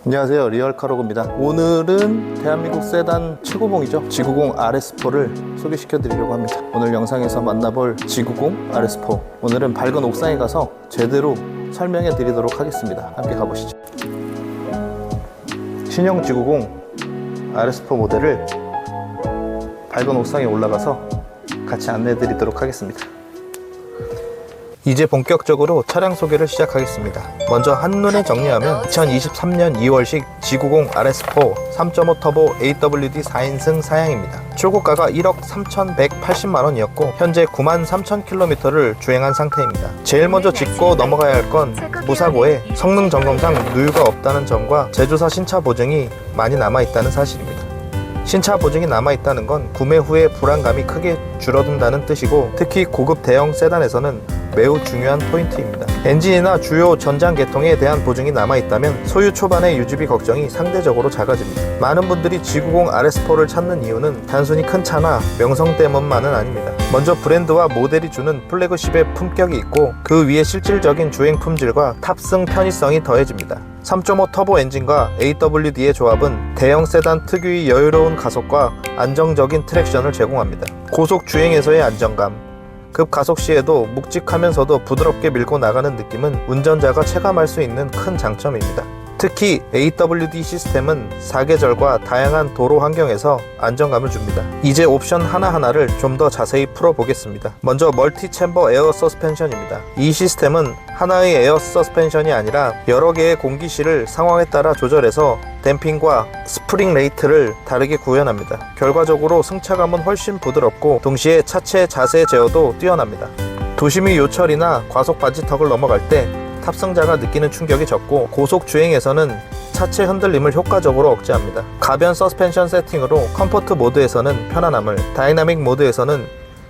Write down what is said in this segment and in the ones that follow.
안녕하세요, 리얼카로그입니다. 오늘은 대한민국 세단 최고봉이죠, G90 RS4를 소개시켜 드리려고 합니다. 오늘 영상에서 만나볼 G90 RS4, 오늘은 밝은 옥상에 가서 제대로 설명해 드리도록 하겠습니다. 함께 가보시죠. 신형 G90 RS4 모델을 밝은 옥상에 올라가서 같이 안내해 드리도록 하겠습니다. 이제 본격적으로 차량 소개를 시작하겠습니다. 먼저 한눈에 정리하면 2023년 2월식 G90 RS4 3.5 터보 AWD 4인승 사양입니다. 출고가가 1억 3,180만원이었고 현재 93,000km를 주행한 상태입니다. 제일 먼저 짚고 넘어가야 할 건 무사고에 성능 점검상 누유가 없다는 점과 제조사 신차 보증이 많이 남아있다는 사실입니다. 신차 보증이 남아있다는 건 구매 후에 불안감이 크게 줄어든다는 뜻이고, 특히 고급 대형 세단에서는 매우 중요한 포인트입니다. 엔진이나 주요 전장 계통에 대한 보증이 남아있다면 소유 초반의 유지비 걱정이 상대적으로 작아집니다. 많은 분들이 G90 RS4를 찾는 이유는 단순히 큰 차나 명성 때문만은 아닙니다. 먼저 브랜드와 모델이 주는 플래그십의 품격이 있고, 그 위에 실질적인 주행 품질과 탑승 편의성이 더해집니다. 3.5 터보 엔진과 AWD의 조합은 대형 세단 특유의 여유로운 가속과 안정적인 트랙션을 제공합니다. 고속 주행에서의 안정감, 급가속 시에도 묵직하면서도 부드럽게 밀고 나가는 느낌은 운전자가 체감할 수 있는 큰 장점입니다. 특히 AWD 시스템은 사계절과 다양한 도로 환경에서 안정감을 줍니다. 이제 옵션 하나하나를 좀 더 자세히 풀어보겠습니다. 먼저 멀티 챔버 에어 서스펜션입니다. 이 시스템은 하나의 에어 서스펜션이 아니라 여러 개의 공기실을 상황에 따라 조절해서 댐핑과 스프링 레이트를 다르게 구현합니다. 결과적으로 승차감은 훨씬 부드럽고 동시에 차체 자세 제어도 뛰어납니다. 도심의 요철이나 과속 바지턱을 넘어갈 때 탑승자가 느끼는 충격이 적고, 고속 주행에서는 차체 흔들림을 효과적으로 억제합니다. 가변 서스펜션 세팅으로 컴포트 모드에서는 편안함을, 다이나믹 모드에서는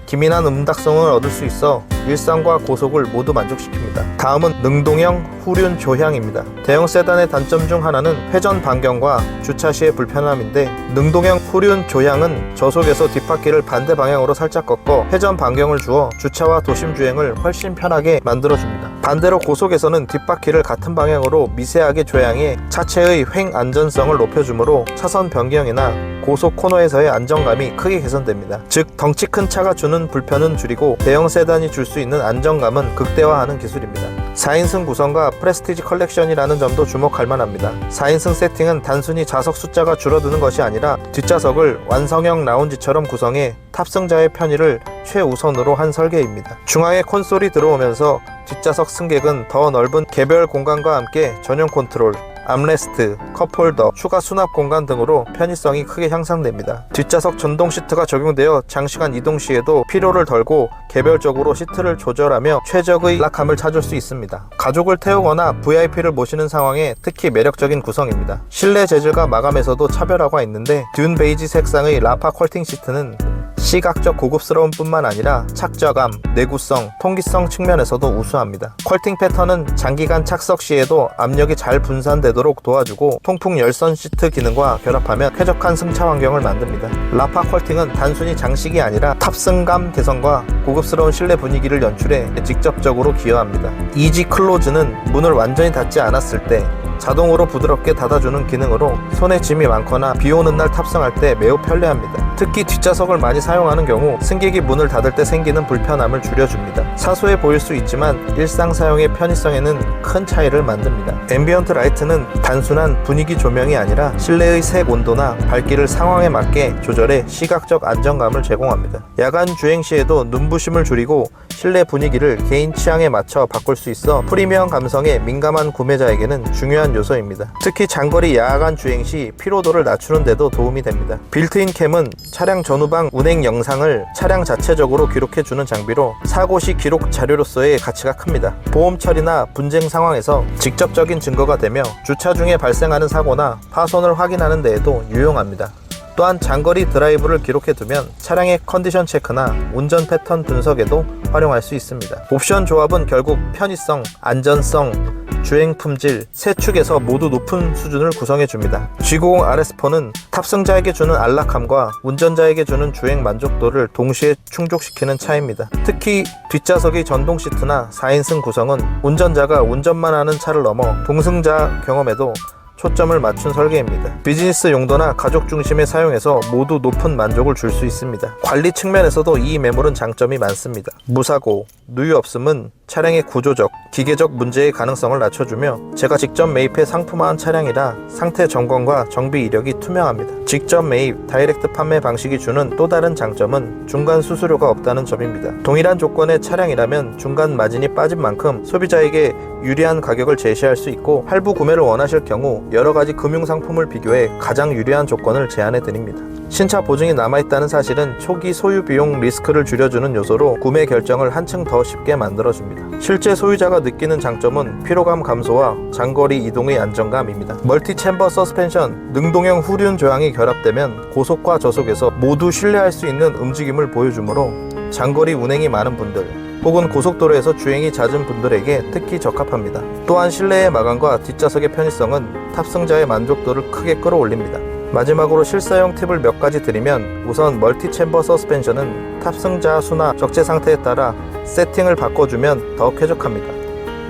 기민한 음닥성을 얻을 수 있어 일상과 고속을 모두 만족시킵니다. 다음은 능동형 후륜 조향입니다. 대형 세단의 단점 중 하나는 회전 반경과 주차 시의 불편함인데, 능동형 후륜 조향은 저속에서 뒷바퀴를 반대 방향으로 살짝 꺾어 회전 반경을 주어 주차와 도심 주행을 훨씬 편하게 만들어줍니다. 반대로 고속에서는 뒷바퀴를 같은 방향으로 미세하게 조향해 차체의 횡 안전성을 높여주므로 차선 변경이나 고속 코너에서의 안정감이 크게 개선됩니다. 즉, 덩치 큰 차가 주는 불편은 줄이고 대형 세단이 줄 수 있는 안정감은 극대화하는 기술입니다. 4인승 구성과 프레스티지 컬렉션이라는 점도 주목할 만합니다. 4인승 세팅은 단순히 좌석 숫자가 줄어드는 것이 아니라 뒷좌석을 완성형 라운지처럼 구성해 탑승자의 편의를 최우선으로 한 설계입니다. 중앙에 콘솔이 들어오면서 뒷좌석 승객은 더 넓은 개별 공간과 함께 전용 컨트롤, 암레스트, 컵홀더, 추가 수납 공간 등으로 편의성이 크게 향상됩니다. 뒷좌석 전동 시트가 적용되어 장시간 이동 시에도 피로를 덜고 개별적으로 시트를 조절하며 최적의 안락함을 찾을 수 있습니다. 가족을 태우거나 VIP를 모시는 상황에 특히 매력적인 구성입니다. 실내 재질과 마감에서도 차별화가 있는데, 듄 베이지 색상의 라파 퀄팅 시트는 시각적 고급스러움 뿐만 아니라 착저감, 내구성, 통기성 측면에서도 우수합니다. 퀄팅 패턴은 장기간 착석 시에도 압력이 잘 분산되도록 도와주고, 통풍 열선 시트 기능과 결합하면 쾌적한 승차 환경을 만듭니다. 라파 퀄팅은 단순히 장식이 아니라 탑승감 개선과 고급스러운 실내 분위기를 연출해 직접적으로 기여합니다. 이지 클로즈는 문을 완전히 닫지 않았을 때 자동으로 부드럽게 닫아주는 기능으로 손에 짐이 많거나 비 오는 날 탑승할 때 매우 편리합니다. 특히 뒷좌석을 많이 사용하는 경우 승객이 문을 닫을 때 생기는 불편함을 줄여줍니다. 사소해 보일 수 있지만 일상 사용의 편의성에는 큰 차이를 만듭니다. 앰비언트 라이트는 단순한 분위기 조명이 아니라 실내의 색 온도나 밝기를 상황에 맞게 조절해 시각적 안정감을 제공합니다. 야간 주행 시에도 눈부심을 줄이고 실내 분위기를 개인 취향에 맞춰 바꿀 수 있어 프리미엄 감성에 민감한 구매자에게는 중요한 요소입니다. 특히 장거리 야간 주행 시 피로도를 낮추는 데도 도움이 됩니다. 빌트인 캠은 차량 전후방 운행 영상을 차량 자체적으로 기록해주는 장비로 사고 시 기록 자료로서의 가치가 큽니다. 보험 처리나 분쟁 상황에서 직접적인 증거가 되며 주차 중에 발생하는 사고나 파손을 확인하는 데에도 유용합니다. 또한 장거리 드라이브를 기록해두면 차량의 컨디션 체크나 운전 패턴 분석에도 활용할 수 있습니다. 옵션 조합은 결국 편의성, 안전성, 주행 품질, 세 축에서 모두 높은 수준을 구성해줍니다. G90 RS4는 탑승자에게 주는 안락함과 운전자에게 주는 주행 만족도를 동시에 충족시키는 차입니다. 특히 뒷좌석의 전동 시트나 4인승 구성은 운전자가 운전만 하는 차를 넘어 동승자 경험에도 초점을 맞춘 설계입니다. 비즈니스 용도나 가족 중심에 사용해서 모두 높은 만족을 줄 수 있습니다. 관리 측면에서도 이 매물은 장점이 많습니다. 무사고, 누유 없음은 차량의 구조적, 기계적 문제의 가능성을 낮춰주며 제가 직접 매입해 상품화한 차량이라 상태 점검과 정비 이력이 투명합니다. 직접 매입, 다이렉트 판매 방식이 주는 또 다른 장점은 중간 수수료가 없다는 점입니다. 동일한 조건의 차량이라면 중간 마진이 빠진 만큼 소비자에게 유리한 가격을 제시할 수 있고 할부 구매를 원하실 경우 여러가지 금융상품을 비교해 가장 유리한 조건을 제안해 드립니다. 신차 보증이 남아있다는 사실은 초기 소유 비용 리스크를 줄여주는 요소로 구매 결정을 한층 더 쉽게 만들어줍니다. 실제 소유자가 느끼는 장점은 피로감 감소와 장거리 이동의 안정감입니다. 멀티 챔버 서스펜션, 능동형 후륜 조향이 결합되면 고속과 저속에서 모두 신뢰할 수 있는 움직임을 보여주므로 장거리 운행이 많은 분들 혹은 고속도로에서 주행이 잦은 분들에게 특히 적합합니다. 또한 실내의 마감과 뒷좌석의 편의성은 탑승자의 만족도를 크게 끌어올립니다. 마지막으로 실사용 팁을 몇 가지 드리면 우선 멀티 챔버 서스펜션은 탑승자 수나 적재 상태에 따라 세팅을 바꿔주면 더 쾌적합니다.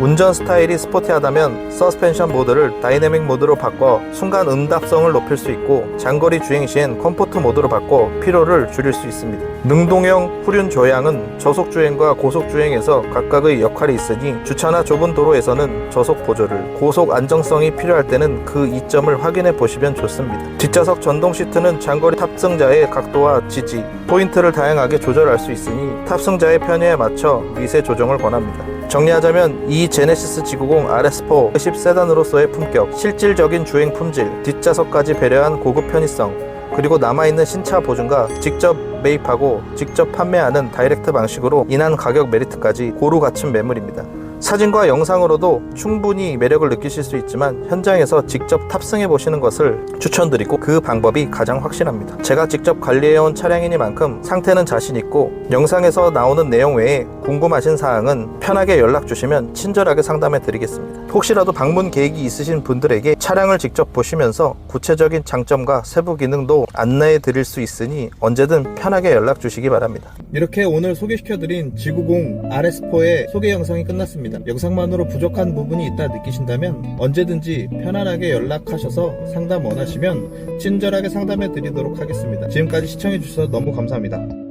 운전 스타일이 스포티하다면 서스펜션 모드를 다이내믹 모드로 바꿔 순간 응답성을 높일 수 있고 장거리 주행 시엔 컴포트 모드로 바꿔 피로를 줄일 수 있습니다. 능동형 후륜 조향은 저속 주행과 고속 주행에서 각각의 역할이 있으니 주차나 좁은 도로에서는 저속 보조를, 고속 안정성이 필요할 때는 그 이점을 확인해 보시면 좋습니다. 뒷좌석 전동 시트는 장거리 탑승자의 각도와 지지, 포인트를 다양하게 조절할 수 있으니 탑승자의 편의에 맞춰 미세 조정을 권합니다. 정리하자면 이 제네시스 G90 RS4 10 세단으로서의 품격, 실질적인 주행 품질, 뒷좌석까지 배려한 고급 편의성, 그리고 남아있는 신차 보증과 직접 매입하고 직접 판매하는 다이렉트 방식으로 인한 가격 메리트까지 고루 갖춘 매물입니다. 사진과 영상으로도 충분히 매력을 느끼실 수 있지만 현장에서 직접 탑승해 보시는 것을 추천드리고 그 방법이 가장 확실합니다. 제가 직접 관리해온 차량이니만큼 상태는 자신 있고 영상에서 나오는 내용 외에 궁금하신 사항은 편하게 연락 주시면 친절하게 상담해 드리겠습니다. 혹시라도 방문 계획이 있으신 분들에게 차량을 직접 보시면서 구체적인 장점과 세부 기능도 안내해 드릴 수 있으니 언제든 편하게 연락 주시기 바랍니다. 이렇게 오늘 소개시켜드린 G90 RS4의 소개 영상이 끝났습니다. 영상만으로 부족한 부분이 있다 느끼신다면 언제든지 편안하게 연락하셔서 상담 원하시면 친절하게 상담해 드리도록 하겠습니다. 지금까지 시청해 주셔서 너무 감사합니다.